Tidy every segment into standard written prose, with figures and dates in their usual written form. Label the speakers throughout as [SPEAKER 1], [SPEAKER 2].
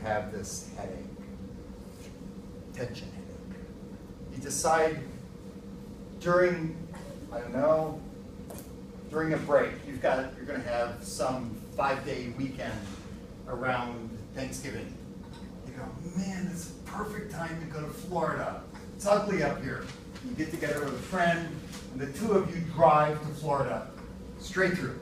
[SPEAKER 1] have this headache, tension headache. You decide during, I don't know, during a break, you're going to have some 5-day weekend around Thanksgiving. You go, man, it's a perfect time to go to Florida. It's ugly up here. You get together with a friend, and the two of you drive to Florida, straight through.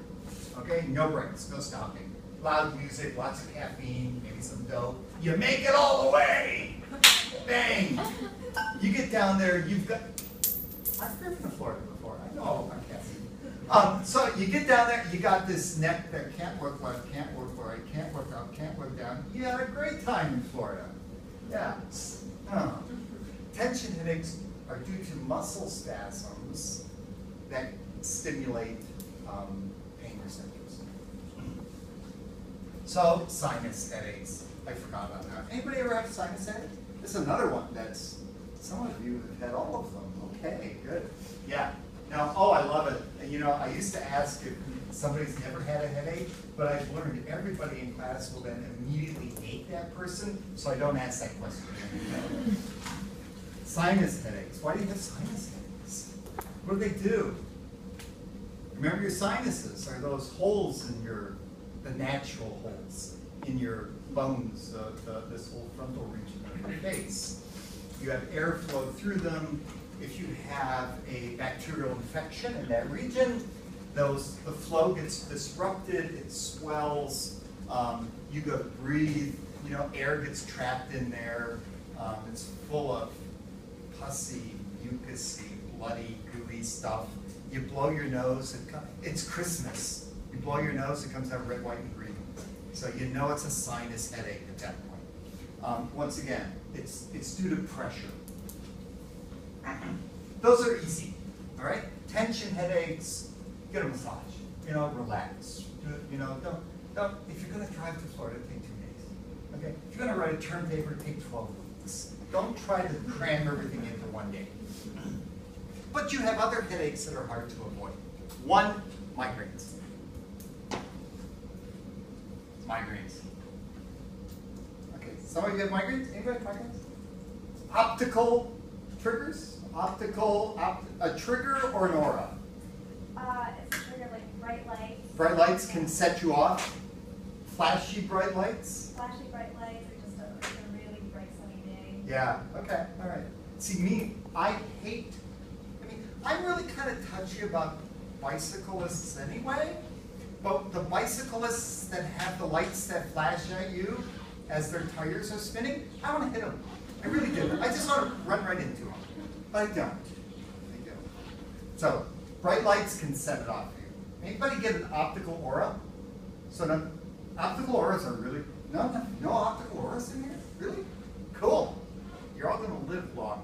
[SPEAKER 1] Okay, no breaks, no stopping. Loud music, lots of caffeine, maybe some dope. You make it all the way! Bang! You get down there, you've got, I've driven to Florida before, I know all about caffeine. So you get down there, you got this neck that can't work left, can't work right, can't work up, can't work down. You had a great time in Florida. Yeah. Tension headaches are due to muscle spasms that stimulate pain receptors. So, sinus headaches. I forgot about that. Anybody ever have sinus headache? This is another one that's, some of you have had all of them. Okay, good. Yeah. Now, oh, I love it. You know, I used to ask if somebody's never had a headache, but I've learned everybody in class will then immediately hate that person, so I don't ask that question anymore. Sinus headaches. Why do you have sinus headaches? What do they do? Remember, your sinuses are those holes in the natural holes in your bones, this whole frontal region of your face. You have airflow through them. If you have a bacterial infection in that region, the flow gets disrupted, it swells, you go to breathe, you know, air gets trapped in there, it's full of pussy, mucousy, bloody, gooey stuff. You blow your nose, it's Christmas. You blow your nose, it comes out red, white, and green. So you know it's a sinus headache at that point. Once again, it's due to pressure. Those are easy, all right? Tension headaches, get a massage. You know, relax. You know, don't. If you're going to drive to Florida, take 2 days. Okay? If you're going to write a term paper, take 12 weeks. Don't try to cram everything into one day. But you have other headaches that are hard to avoid. One, migraines. Migraines. Okay, some of you have migraines? Anybody have migraines? Optical triggers? A trigger or an aura?
[SPEAKER 2] It's a trigger like bright lights.
[SPEAKER 1] Bright lights can set you off. Flashy bright lights?
[SPEAKER 2] Flashy bright lights or just a really bright sunny day.
[SPEAKER 1] Yeah, okay, all right. See, me, I'm really kind of touchy about bicyclists anyway, but the bicyclists that have the lights that flash at you as their tires are spinning, I want to hit them. I really do. I just want to run right into them. But I don't. So, bright lights can set it off for you. Anybody get an optical aura? So, optical auras are really, no optical auras in here? Really? Cool. You're all going to live long.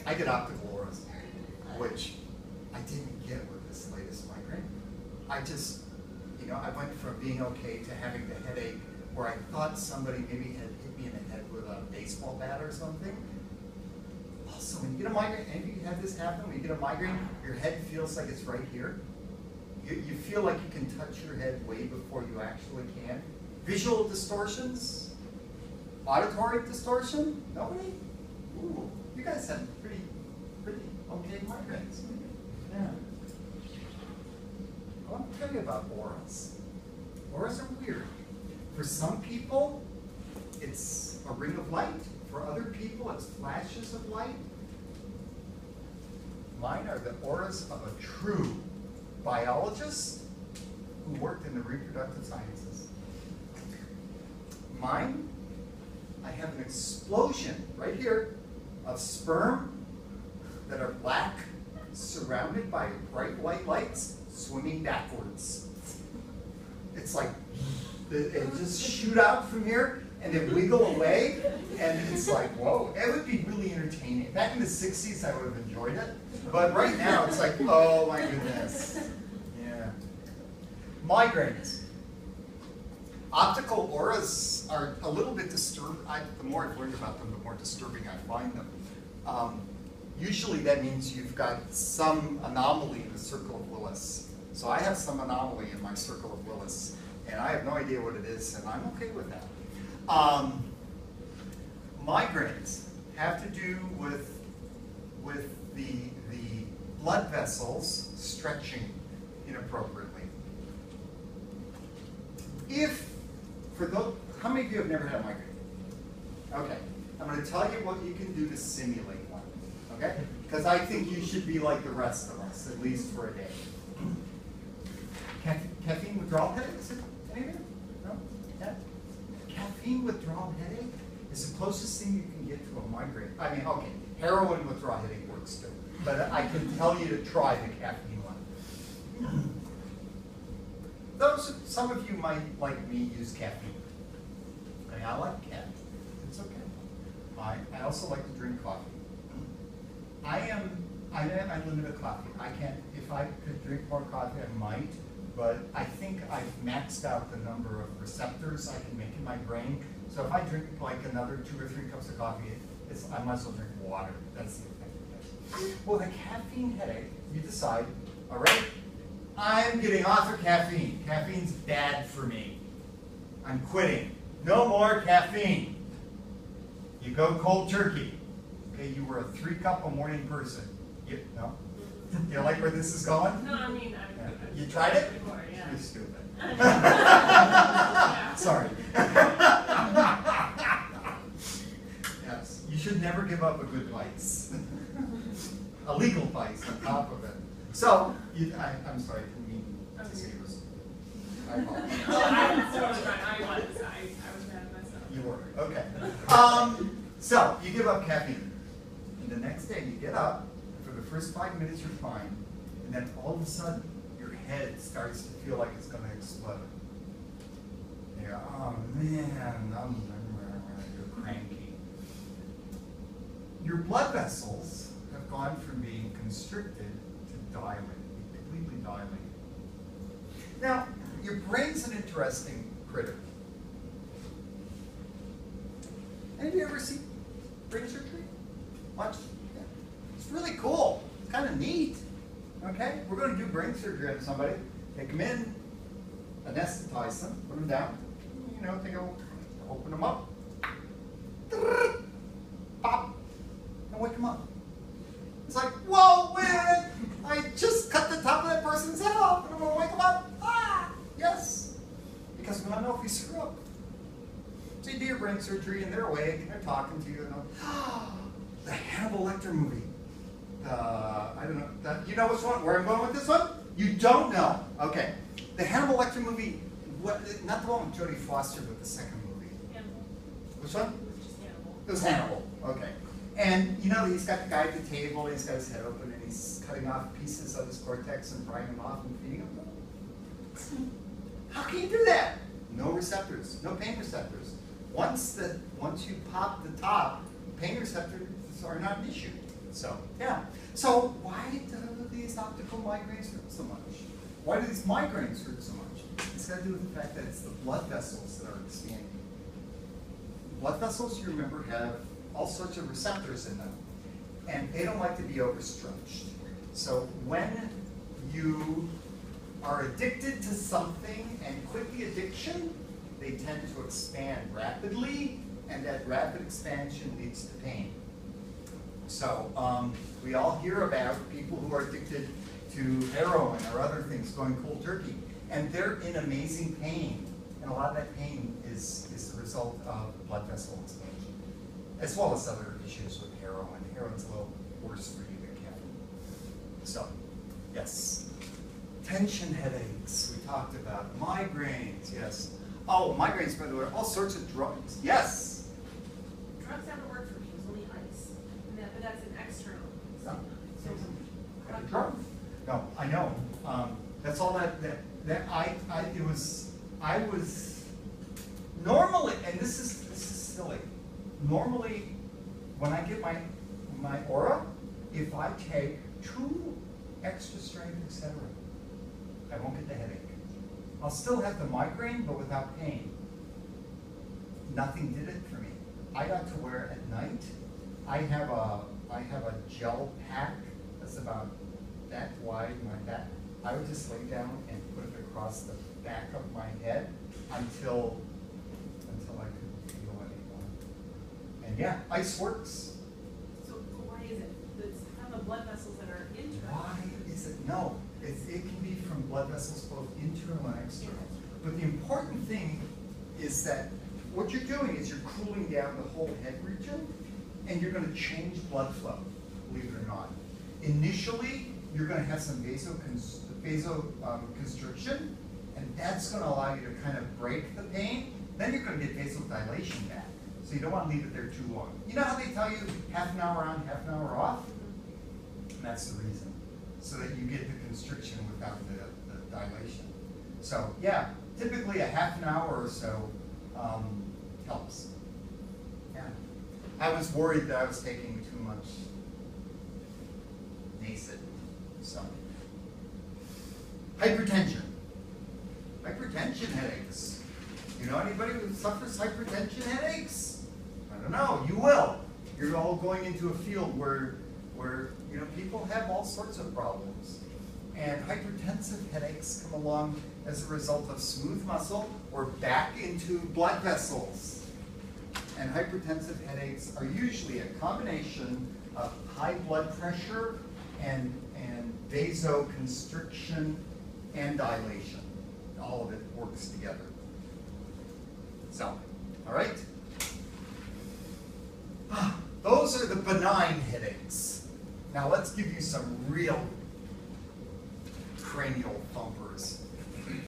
[SPEAKER 1] I get optical auras, which I didn't get with this latest migraine. I just, I went from being okay to having the headache where I thought somebody maybe had hit me in the head with a baseball bat or something. Also, when you get a migraine, any of you have this happen? When you get a migraine, your head feels like it's right here. You feel like you can touch your head way before you actually can. Visual distortions? Auditory distortion? Nobody? Ooh, you guys have pretty okay migraines. Yeah. I want to tell you about auras. Auras are weird. For some people, it's a ring of light. For other people, it's flashes of light. Mine are the auras of a true biologist who worked in the reproductive sciences. Mine, I have an explosion right here of sperm that are black, surrounded by bright white lights, swimming backwards. It's like, it just shoot out from here and then wiggle away, and it's like, whoa, it would be really entertaining. Back in the 60s, I would have enjoyed it, but right now, it's like, oh my goodness. Yeah. Migraines. Optical auras are a little bit disturbing. The more I've learned about them, the more disturbing I find them. Usually that means you've got some anomaly in the circle of Willis. So I have some anomaly in my circle of Willis. and I have no idea what it is, and I'm okay with that. Migraines have to do with the blood vessels stretching inappropriately. How many of you have never had a migraine? Okay, I'm going to tell you what you can do to simulate one, okay? Because I think you should be like the rest of us, at least for a day. Caffeine withdrawal headache, is it any of you? No? Yeah? Caffeine withdrawal headache is the closest thing you can get to a migraine. I mean, okay, heroin withdrawal headache works too, but I can tell you to try the caffeine one. Some of you might, like me, use caffeine. I mean, I like caffeine. It's okay. I also like to drink coffee. I limit coffee. I can't. If I could drink more coffee, I might. But I think I've maxed out the number of receptors I can make in my brain. So if I drink like another 2 or 3 cups of coffee, I might as well drink water. That's the effect it has. Well, the caffeine headache, you decide, all right, I'm getting off of caffeine. Caffeine's bad for me. I'm quitting. No more caffeine. You go cold turkey. Okay, you were a 3-cup a morning person. No? You like where this is going?
[SPEAKER 2] No, I mean,
[SPEAKER 1] you tried it?
[SPEAKER 2] Before, yeah.
[SPEAKER 1] You're stupid.
[SPEAKER 2] Yeah.
[SPEAKER 1] Sorry. Yes, you should never give up a good vice. A legal vice on top of it. So, I'm sorry, I didn't mean to say yours. I apologize.
[SPEAKER 2] I was mad at myself.
[SPEAKER 1] You were, okay. So, you give up caffeine. And the next day you get up, and for the first 5 minutes you're fine, and then all of a sudden your head starts to feel like it's going to explode. And you're, oh man, you're cranky. Your blood vessels have gone from being constricted to dilated, completely dilated. Now, your brain's an interesting critter. Any of you ever see brain surgery? Watch? Yeah. It's really cool. It's kind of neat. Okay? We're going to do brain surgery on somebody. Take them in, anesthetize them, put them down. You know, they go, open them up. Pop. And wake them up. It's like, whoa, man! I just cut the top of that person's head off, and I'm going to wake them up. Ah! Yes. Because we don't know if we screw up. So you do your brain surgery, and they're awake, and they're talking to you, and the Hannibal Lecter movie. I don't know. You know which one? Where I'm going with this one? You don't know. Okay. The Hannibal Lecter movie, not the one with Jodie Foster, but the second movie.
[SPEAKER 2] Hannibal.
[SPEAKER 1] Which one?
[SPEAKER 2] It was just Hannibal.
[SPEAKER 1] It was Hannibal. Okay. And you know, he's got the guy at the table, he's got his head open, and he's cutting off pieces of his cortex and frying them off and feeding them. How can you do that? No receptors, no pain receptors. Once you pop the top, pain receptors are not an issue. So, yeah. So why do these optical migraines hurt so much? Why do these migraines hurt so much? It's got to do with the fact that it's the blood vessels that are expanding. Blood vessels, you remember, have all sorts of receptors in them, and they don't like to be overstretched. So when you are addicted to something and quit the addiction, they tend to expand rapidly, and that rapid expansion leads to pain. So we all hear about people who are addicted to heroin or other things going cold turkey, and they're in amazing pain, and a lot of that pain is the result of blood vessel expansion, as well as other issues with heroin. Heroin's a little worse for you than caffeine. So, yes. Tension headaches, we talked about. Migraines, yes. Oh, migraines, by the way, all sorts of drugs. Yes?
[SPEAKER 2] Drugs haven't worked for me. It was only ice. But that's an external.
[SPEAKER 1] No.
[SPEAKER 2] So,
[SPEAKER 1] Have a drug? No, I know. That's all I was normally, and this is silly. Normally, when I get my aura, if I take 2 extra strength etc., I won't get the headache. I'll still have the migraine, but without pain. Nothing did it for me. I got to wear at night. I have a gel pack that's about that wide, my back. I would just lay down and put it across the back of my head, until I couldn't feel anymore. And yeah, ice works.
[SPEAKER 2] So why is it? It's from the blood vessels that are internal.
[SPEAKER 1] Why is it? No, it can be from blood vessels both internal and external. But the important thing is that what you're doing is you're cooling down the whole head region, and you're going to change blood flow, believe it or not. Initially, you're going to have some vasoconstriction, and that's going to allow you to kind of break the pain. Then you're going to get vasodilation back. So you don't want to leave it there too long. You know how they tell you half an hour on, half an hour off? And that's the reason. So that you get the constriction without the dilation. So yeah, typically a half an hour or so helps. Yeah. I was worried that I was taking too much NACID. So hypertension. Hypertension headaches. You know anybody who suffers hypertension headaches? I don't know. You will. You're all going into a field where you know people have all sorts of problems, and hypertensive headaches come along as a result of smooth muscle or back into blood vessels. And hypertensive headaches are usually a combination of high blood pressure and vasoconstriction and dilation. All of it works together. So, all right? Those are the benign headaches. Now let's give you some real cranial